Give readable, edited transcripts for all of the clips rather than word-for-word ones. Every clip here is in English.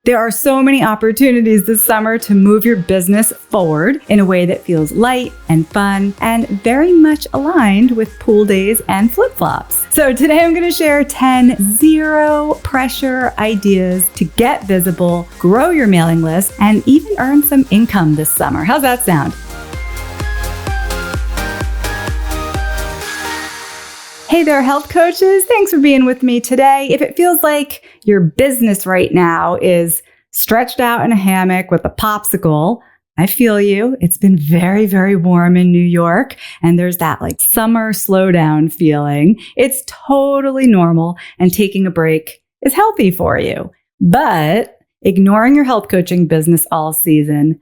There are so many opportunities this summer to move your business forward in a way that feels light and fun and very much aligned with pool days and flip-flops. So today I'm going to share 10 zero pressure ideas to get visible, grow your mailing list, and even earn some income this summer. How's that sound? Hey there, health coaches. Thanks for being with me today. If it feels like your business right now is stretched out in a hammock with a popsicle, I feel you. It's been very, very warm in New York, and there's that like summer slowdown feeling. It's totally normal, and taking a break is healthy for you. But ignoring your health coaching business all season,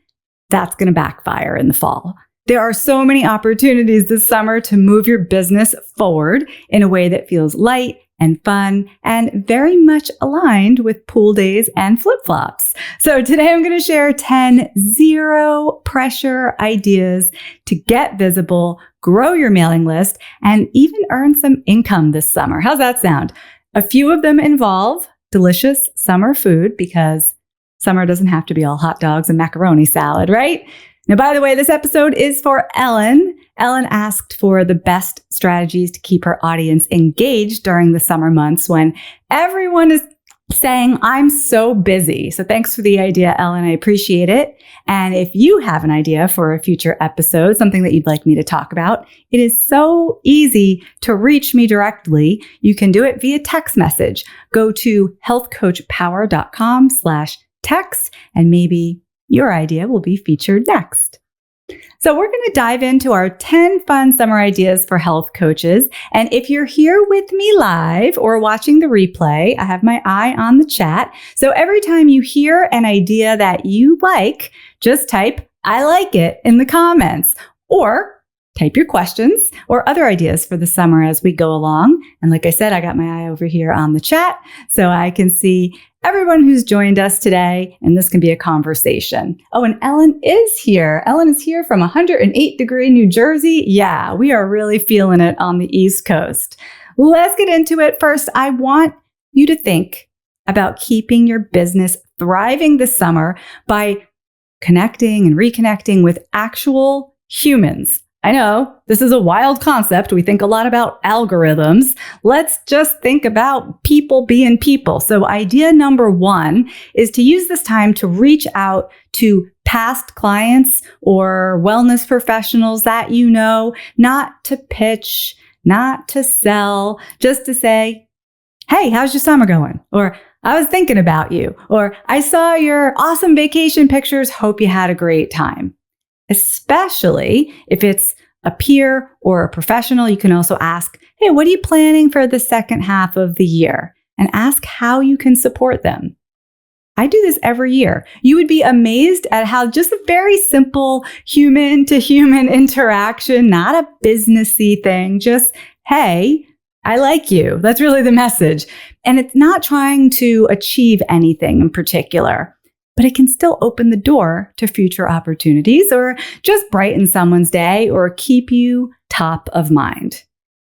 that's going to backfire in the fall. There are so many opportunities this summer to move your business forward in a way that feels light and fun and very much aligned with pool days and flip-flops. So today I'm going to share 10 zero pressure ideas to get visible, grow your mailing list, and even earn some income this summer. How's that sound? A few of them involve delicious summer food because summer doesn't have to be all hot dogs and macaroni salad, right? Now, by the way, this episode is for Ellen. Ellen asked for the best strategies to keep her audience engaged during the summer months when everyone is saying, I'm so busy. So thanks for the idea, Ellen. I appreciate it. And if you have an idea for a future episode, something that you'd like me to talk about, it is so easy to reach me directly. You can do it via text message. Go to healthcoachpower.com/text and maybe your idea will be featured next. So we're going to dive into our 10 fun summer ideas for health coaches. And if you're here with me live or watching the replay, I have my eye on the chat. So every time you hear an idea that you like, just type, I like it in the comments, or type your questions or other ideas for the summer as we go along. And like I said, I got my eye over here on the chat so I can see everyone who's joined us today, and this can be a conversation. Oh, and Ellen is here. Ellen is here from 108-degree New Jersey. Yeah, we are really feeling it on the East Coast. Let's get into it. First, I want you to think about keeping your business thriving this summer by connecting and reconnecting with actual humans. I know this is a wild concept. We think a lot about algorithms. Let's just think about people being people. So idea number one is to use this time to reach out to past clients or wellness professionals that you know, not to pitch, not to sell, just to say, hey, how's your summer going? Or I was thinking about you. Or I saw your awesome vacation pictures. Hope you had a great time. Especially if it's a peer or a professional. You can also ask, hey, what are you planning for the second half of the year? And ask how you can support them. I do this every year. You would be amazed at how just a very simple human to human interaction, not a businessy thing, just, hey, I like you. That's really the message. And it's not trying to achieve anything in particular, but it can still open the door to future opportunities or just brighten someone's day or keep you top of mind.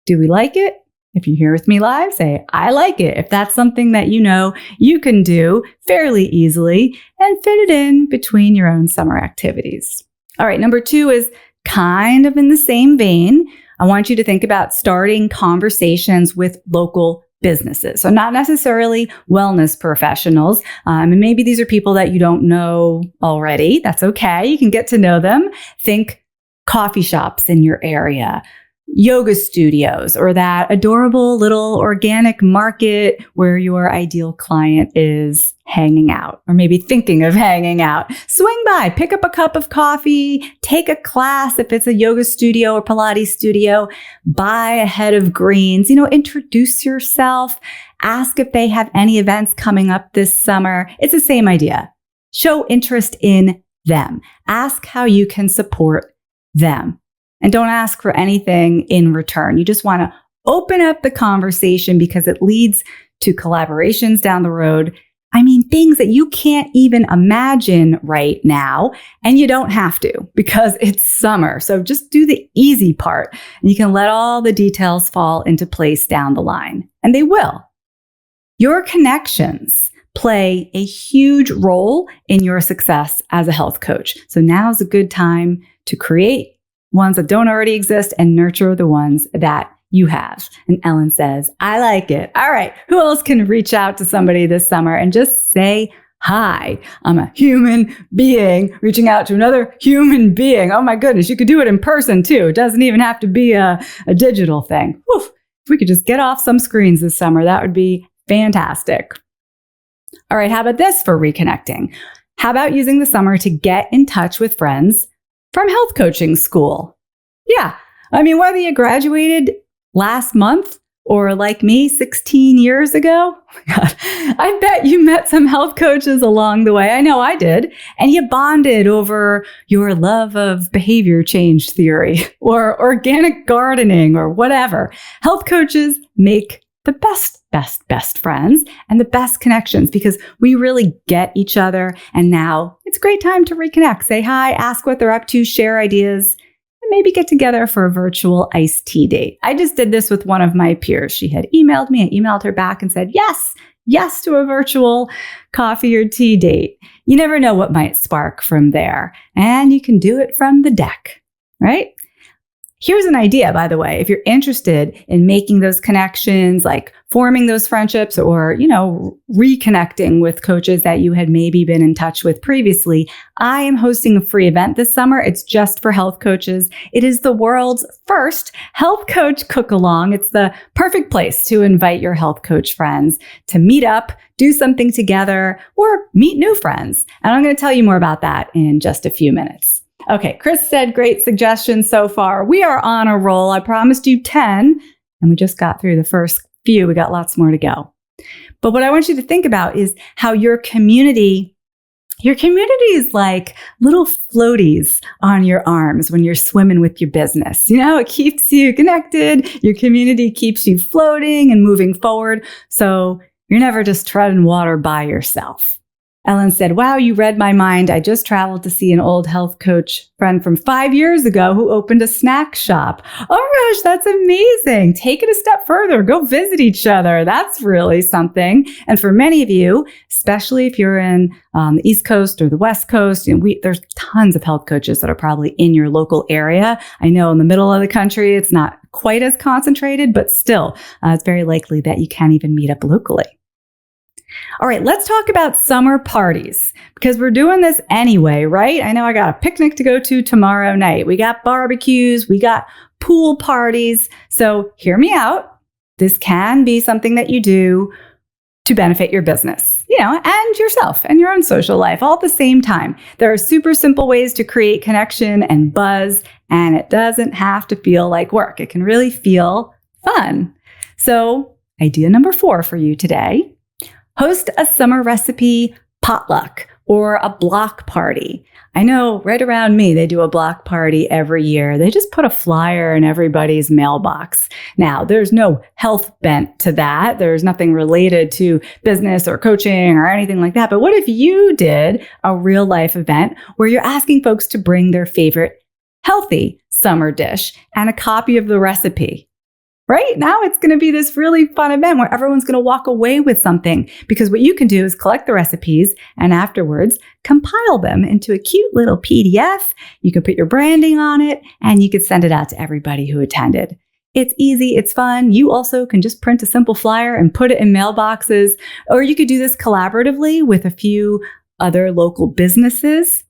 Do we like it? If you're here with me live, say, I like it. If that's something that you know you can do fairly easily and fit it in between your own summer activities. All right, number two is kind of in the same vein. I want you to think about starting conversations with local businesses. So not necessarily wellness professionals. And maybe these are people that you don't know already. That's okay. You can get to know them. Think coffee shops in your area, yoga studios, or that adorable little organic market where your ideal client is hanging out, or maybe thinking of hanging out. Swing by, pick up a cup of coffee, take a class if it's a yoga studio or Pilates studio, buy a head of greens, introduce yourself, ask if they have any events coming up this summer. It's the same idea. Show interest in them. Ask how you can support them. And don't ask for anything in return. You just want to open up the conversation because it leads to collaborations down the road. I mean, things that you can't even imagine right now, and you don't have to because it's summer. So just do the easy part and you can let all the details fall into place down the line. And they will. Your connections play a huge role in your success as a health coach. So now's a good time to create ones that don't already exist and nurture the ones that you have. And Ellen says, I like it. All right. Who else can reach out to somebody this summer and just say, hi, I'm a human being reaching out to another human being. Oh my goodness, you could do it in person too. It doesn't even have to be a digital thing. Whew. If we could just get off some screens this summer, that would be fantastic. All right, how about this for reconnecting? How about using the summer to get in touch with friends from health coaching school? Yeah, I mean, whether you graduated last month or like me 16 years ago, God, I bet you met some health coaches along the way. I know I did. And you bonded over your love of behavior change theory or organic gardening or whatever. Health coaches make the best friends and the best connections because we really get each other. And now it's a great time to reconnect. Say hi, ask what they're up to, share ideas, and maybe get together for a virtual iced tea date. I just did this with one of my peers. She had emailed me. I emailed her back and said, yes to a virtual coffee or tea date. You never know what might spark from there. And you can do it from the deck, right? Here's an idea, by the way, if you're interested in making those connections, like forming those friendships or, reconnecting with coaches that you had maybe been in touch with previously, I am hosting a free event this summer. It's just for health coaches. It is the world's first health coach cook-along. It's the perfect place to invite your health coach friends to meet up, do something together, or meet new friends. And I'm going to tell you more about that in just a few minutes. Okay, Chris said, great suggestions so far. We are on a roll. I promised you 10, and we just got through the first few. We got lots more to go. But what I want you to think about is how your community is like little floaties on your arms when you're swimming with your business. It keeps you connected. Your community keeps you floating and moving forward. So you're never just treading water by yourself. Ellen said, wow, you read my mind. I just traveled to see an old health coach friend from 5 years ago who opened a snack shop. Oh gosh, that's amazing. Take it a step further. Go visit each other. That's really something. And for many of you, especially if you're in the East Coast or the West Coast, there's tons of health coaches that are probably in your local area. I know in the middle of the country, it's not quite as concentrated, but still, it's very likely that you can even meet up locally. All right, let's talk about summer parties because we're doing this anyway, right? I know I got a picnic to go to tomorrow night. We got barbecues, we got pool parties. So hear me out. This can be something that you do to benefit your business, and yourself and your own social life all at the same time. There are super simple ways to create connection and buzz, and it doesn't have to feel like work. It can really feel fun. So idea number 4 for you today. Host a summer recipe potluck or a block party. I know right around me, they do a block party every year. They just put a flyer in everybody's mailbox. Now, there's no health bent to that. There's nothing related to business or coaching or anything like that. But what if you did a real life event where you're asking folks to bring their favorite healthy summer dish and a copy of the recipe? Right? Now it's going to be this really fun event where everyone's going to walk away with something because what you can do is collect the recipes and afterwards compile them into a cute little PDF. You can put your branding on it and you could send it out to everybody who attended. It's easy. It's fun. You also can just print a simple flyer and put it in mailboxes, or you could do this collaboratively with a few other local businesses.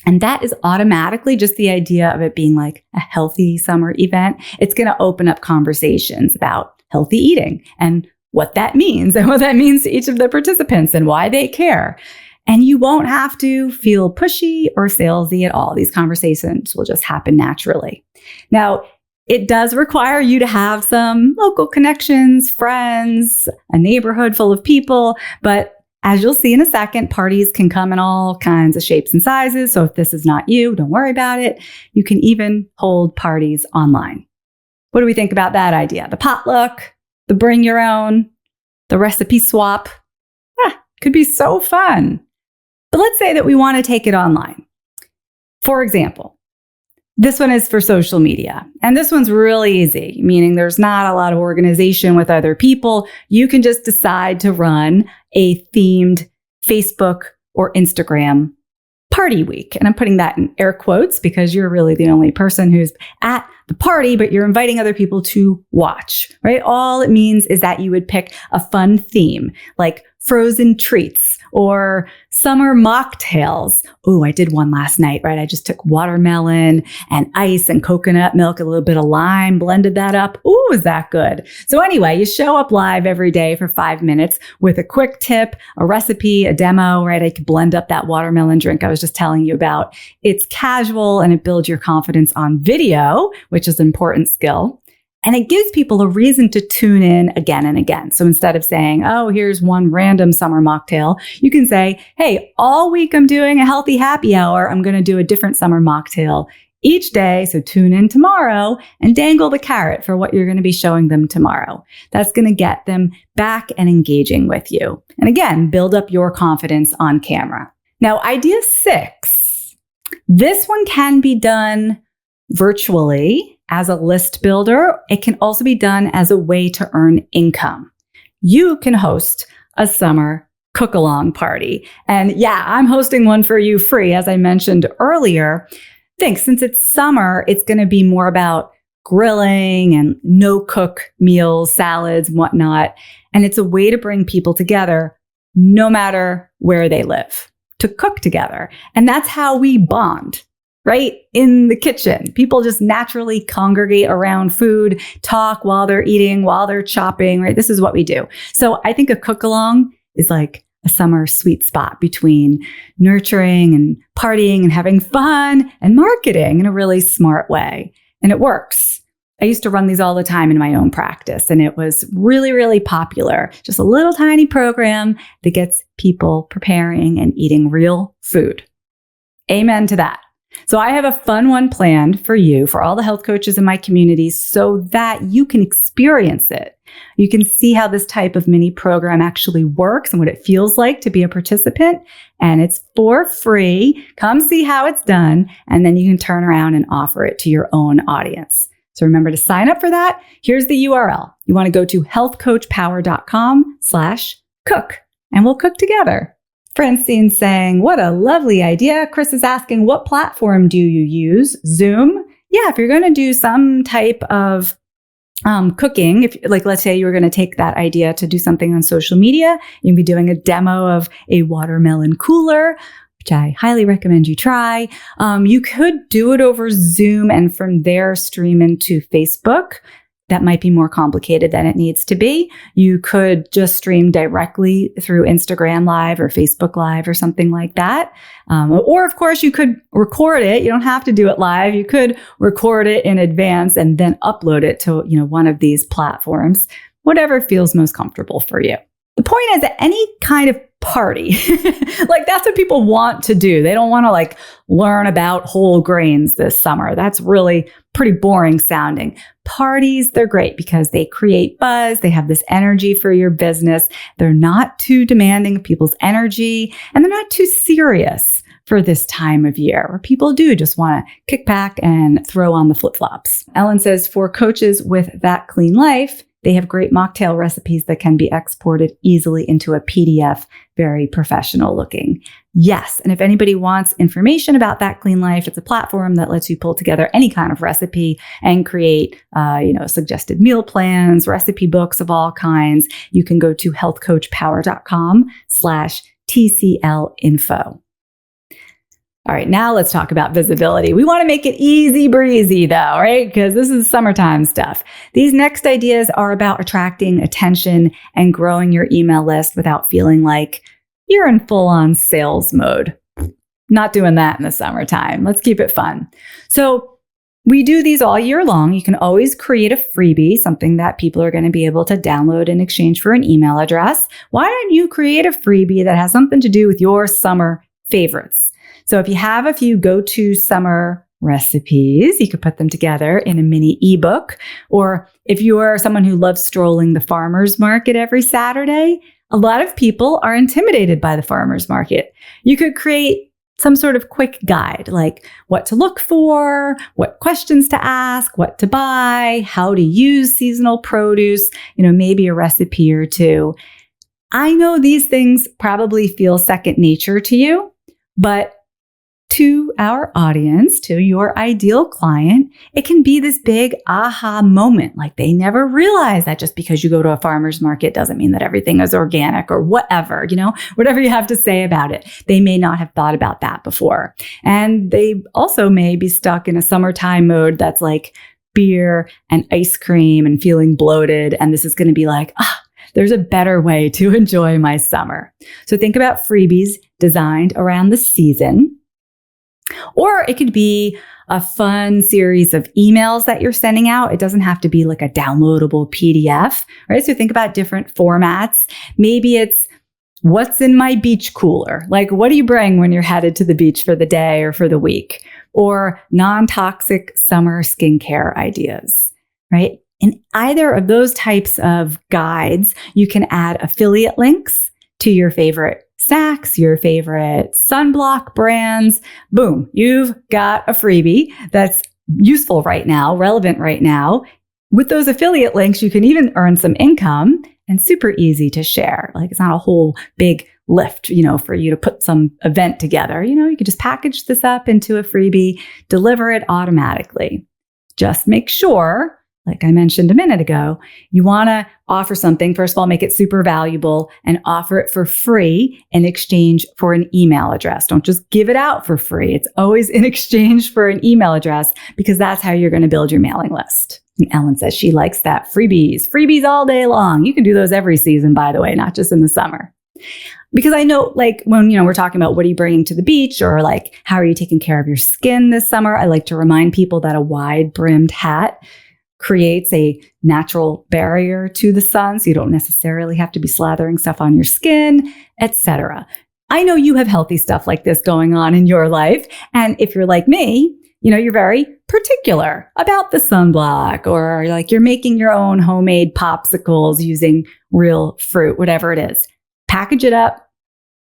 And that is automatically just the idea of it being like a healthy summer event. It's going to open up conversations about healthy eating and what that means to each of the participants and why they care. And you won't have to feel pushy or salesy at all. These conversations will just happen naturally. Now, it does require you to have some local connections, friends, a neighborhood full of people, but as you'll see in a second, parties can come in all kinds of shapes and sizes. So if this is not you, don't worry about it. You can even hold parties online. What do we think about that idea? The potluck, the bring your own, the recipe swap. Could be so fun. But let's say that we want to take it online. For example, This one is for social media. And this one's really easy, meaning there's not a lot of organization with other people. You can just decide to run a themed Facebook or Instagram party week. And I'm putting that in air quotes because you're really the only person who's at the party, but you're inviting other people to watch, right? All it means is that you would pick a fun theme like frozen treats or summer mocktails. Oh, I did one last night, right? I just took watermelon and ice and coconut milk, a little bit of lime, blended that up. Ooh, is that good? So anyway, you show up live every day for 5 minutes with a quick tip, a recipe, a demo, right? I could blend up that watermelon drink I was just telling you about. It's casual and it builds your confidence on video, which is an important skill. And it gives people a reason to tune in again and again. So instead of saying, oh, here's one random summer mocktail, you can say, hey, all week I'm doing a healthy happy hour. I'm going to do a different summer mocktail each day. So tune in tomorrow and dangle the carrot for what you're going to be showing them tomorrow. That's going to get them back and engaging with you. And again, build up your confidence on camera. Now, idea 6. This one can be done virtually as a list builder. It can also be done as a way to earn income. You can host a summer cook-along party. And yeah, I'm hosting one for you free, as I mentioned earlier. Think since it's summer, it's going to be more about grilling and no-cook meals, salads, and whatnot. And it's a way to bring people together no matter where they live, to cook together. And that's how we bond. Right? In the kitchen. People just naturally congregate around food, talk while they're eating, while they're chopping, right? This is what we do. So I think a cook-along is like a summer sweet spot between nurturing and partying and having fun and marketing in a really smart way. And it works. I used to run these all the time in my own practice, and it was really, really popular. Just a little tiny program that gets people preparing and eating real food. Amen to that. So I have a fun one planned for you, for all the health coaches in my community, so that you can experience it. You can see how this type of mini program actually works and what it feels like to be a participant. And it's for free. Come see how it's done. And then you can turn around and offer it to your own audience. So remember to sign up for that. Here's the URL. You want to go to healthcoachpower.com/cook, and we'll cook together. Francine's saying, what a lovely idea. Chris is asking, what platform do you use? Zoom? Yeah, if you're going to do some type of cooking, if like, let's say you were going to take that idea to do something on social media, you'd be doing a demo of a watermelon cooler, which I highly recommend you try. You could do it over Zoom and from there stream into Facebook. That might be more complicated than it needs to be. You could just stream directly through Instagram Live or Facebook Live or something like that. Or of course, you could record it. You don't have to do it live. You could record it in advance and then upload it to, one of these platforms, whatever feels most comfortable for you. The point is that any kind of party, like that's what people want to do. They don't want to learn about whole grains this summer. That's really pretty boring sounding. Parties, they're great because they create buzz. They have this energy for your business. They're not too demanding of people's energy, and they're not too serious for this time of year where people do just want to kick back and throw on the flip-flops. Ellen says, for coaches with that clean life, they have great mocktail recipes that can be exported easily into a PDF, very professional looking. Yes, and if anybody wants information about That Clean Life, it's a platform that lets you pull together any kind of recipe and create, suggested meal plans, recipe books of all kinds. You can go to healthcoachpower.com/TCL info. All right, now let's talk about visibility. We want to make it easy breezy though, right? Because this is summertime stuff. These next ideas are about attracting attention and growing your email list without feeling like you're in full-on sales mode. Not doing that in the summertime. Let's keep it fun. So we do these all year long. You can always create a freebie, something that people are going to be able to download in exchange for an email address. Why don't you create a freebie that has something to do with your summer favorites? So if you have a few go-to summer recipes, you could put them together in a mini ebook. Or if you are someone who loves strolling the farmer's market every Saturday, a lot of people are intimidated by the farmer's market. You could create some sort of quick guide, like what to look for, what questions to ask, what to buy, how to use seasonal produce, maybe a recipe or two. I know these things probably feel second nature to you, but to our audience, to your ideal client, it can be this big aha moment. Like they never realize that just because you go to a farmer's market doesn't mean that everything is organic or whatever, whatever you have to say about it. They may not have thought about that before. And they also may be stuck in a summertime mode that's like beer and ice cream and feeling bloated. And this is going to be like, there's a better way to enjoy my summer. So think about freebies designed around the season. Or it could be a fun series of emails that you're sending out. It doesn't have to be like a downloadable PDF, right? So think about different formats. Maybe it's what's in my beach cooler? Like, what do you bring when you're headed to the beach for the day or for the week? Or non-toxic summer skincare ideas, right? In either of those types of guides, you can add affiliate links to your favorite snacks, your favorite sunblock brands. Boom, you've got a freebie that's useful right now, relevant right now. With those affiliate links, you can even earn some income and super easy to share. Like it's not a whole big lift, for you to put some event together. You could just package this up into a freebie, deliver it automatically. Just make sure, like I mentioned a minute ago, you want to offer something. First of all, make it super valuable and offer it for free in exchange for an email address. Don't just give it out for free. It's always in exchange for an email address because that's how you're going to build your mailing list. And Ellen says she likes that. Freebies all day long. You can do those every season, by the way, not just in the summer. Because I know like when, we're talking about what are you bringing to the beach or like how are you taking care of your skin this summer, I like to remind people that a wide brimmed hat creates a natural barrier to the sun, so you don't necessarily have to be slathering stuff on your skin, etc. I know you have healthy stuff like this going on in your life. And if you're like me, you're very particular about the sunblock, or like you're making your own homemade popsicles using real fruit, whatever it is. Package it up,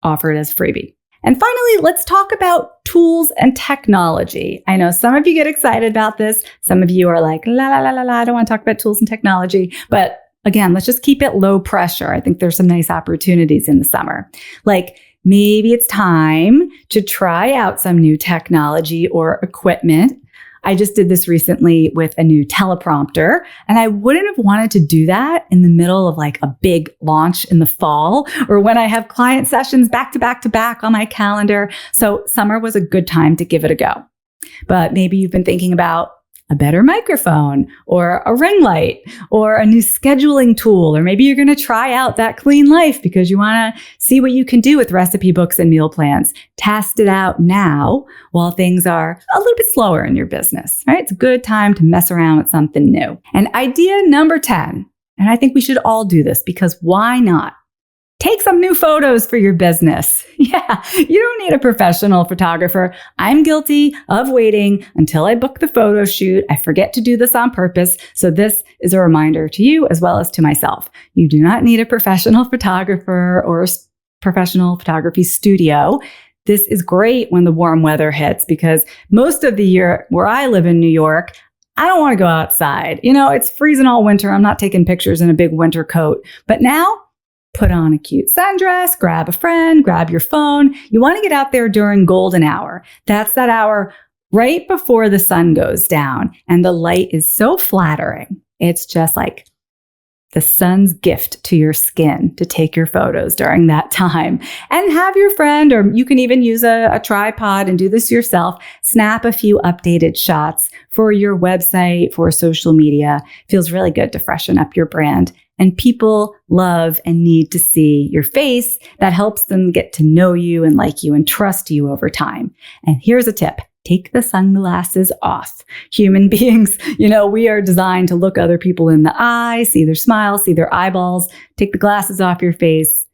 offer it as freebie. And finally, let's talk about tools and technology. I know some of you get excited about this. Some of you are like, I don't want to talk about tools and technology. But again, let's just keep it low pressure. I think there's some nice opportunities in the summer. Like maybe it's time to try out some new technology or equipment. I just did this recently with a new teleprompter, and I wouldn't have wanted to do that in the middle of like a big launch in the fall or when I have client sessions back to back to back on my calendar. So summer was a good time to give it a go. But maybe you've been thinking about a better microphone or a ring light or a new scheduling tool, or maybe you're going to try out that Clean Life because you want to see what you can do with recipe books and meal plans. Test it out now while things are a little bit slower in your business, right? It's a good time to mess around with something new. And idea number 10, and I think we should all do this because why not? Take some new photos for your business. Yeah, you don't need a professional photographer. I'm guilty of waiting until I book the photo shoot. I forget to do this on purpose. So this is a reminder to you as well as to myself. You do not need a professional photographer or a professional photography studio. This is great when the warm weather hits because most of the year where I live in New York, I don't want to go outside. It's freezing all winter. I'm not taking pictures in a big winter coat. But now, put on a cute sundress, grab a friend, grab your phone. You want to get out there during golden hour. That's that hour right before the sun goes down. And the light is so flattering. It's just like the sun's gift to your skin to take your photos during that time. And have your friend, or you can even use a tripod and do this yourself, snap a few updated shots for your website, for social media. Feels really good to freshen up your brand. And people love and need to see your face. That helps them get to know you and like you and trust you over time. And here's a tip. Take the sunglasses off. Human beings, we are designed to look other people in the eye, see their smile, see their eyeballs. Take the glasses off your face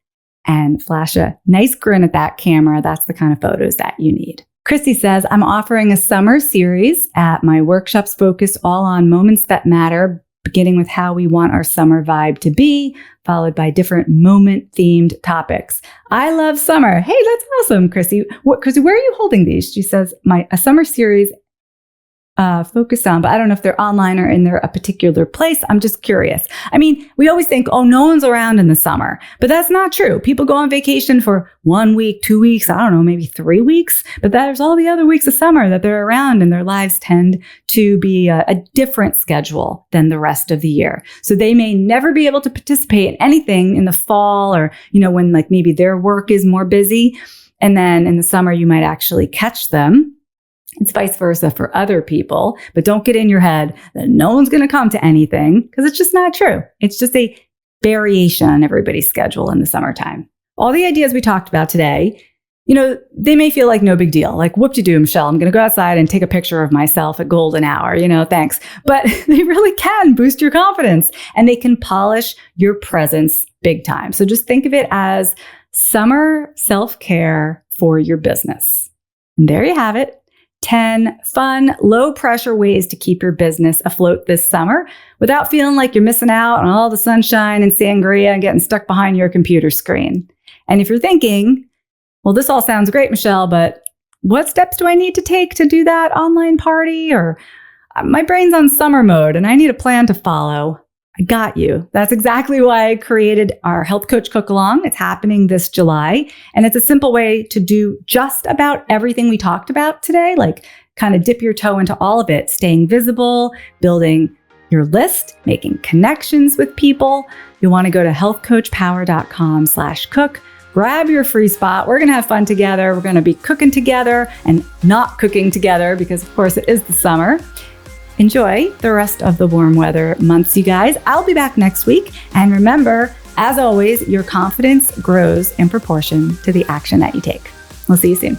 and flash a nice grin at that camera. That's the kind of photos that you need. Chrissy says, I'm offering a summer series at my workshops focused all on moments that matter beginning with how we want our summer vibe to be, followed by different moment-themed topics. I love summer. Hey, that's awesome, Chrissy. Chrissy, where are you holding these? She says, a summer series focused on, but I don't know if they're online or in a particular place. I'm just curious. I mean, we always think, oh, no one's around in the summer, but that's not true. People go on vacation for 1 week, 2 weeks, I don't know, maybe 3 weeks, but there's all the other weeks of summer that they're around, and their lives tend to be a different schedule than the rest of the year. So they may never be able to participate in anything in the fall, or, when like maybe their work is more busy. And then in the summer, you might actually catch them. It's vice versa for other people, but don't get in your head that no one's going to come to anything, because it's just not true. It's just a variation on everybody's schedule in the summertime. All the ideas we talked about today, they may feel like no big deal. Like, whoop-de-doo, Michelle, I'm going to go outside and take a picture of myself at golden hour, thanks. But they really can boost your confidence, and they can polish your presence big time. So just think of it as summer self-care for your business. And there you have it. 10 fun, low-pressure ways to keep your business afloat this summer without feeling like you're missing out on all the sunshine and sangria and getting stuck behind your computer screen. And if you're thinking, well, this all sounds great, Michelle, but what steps do I need to take to do that online party? Or my brain's on summer mode and I need a plan to follow. I got you. That's exactly why I created our Health Coach Cook-Along. It's happening this July. And it's a simple way to do just about everything we talked about today, like kind of dip your toe into all of it, staying visible, building your list, making connections with people. You'll want to go to healthcoachpower.com/cook. Grab your free spot. We're going to have fun together. We're going to be cooking together and not cooking together because, of course, it is the summer. Enjoy the rest of the warm weather months, you guys. I'll be back next week. And remember, as always, your confidence grows in proportion to the action that you take. We'll see you soon.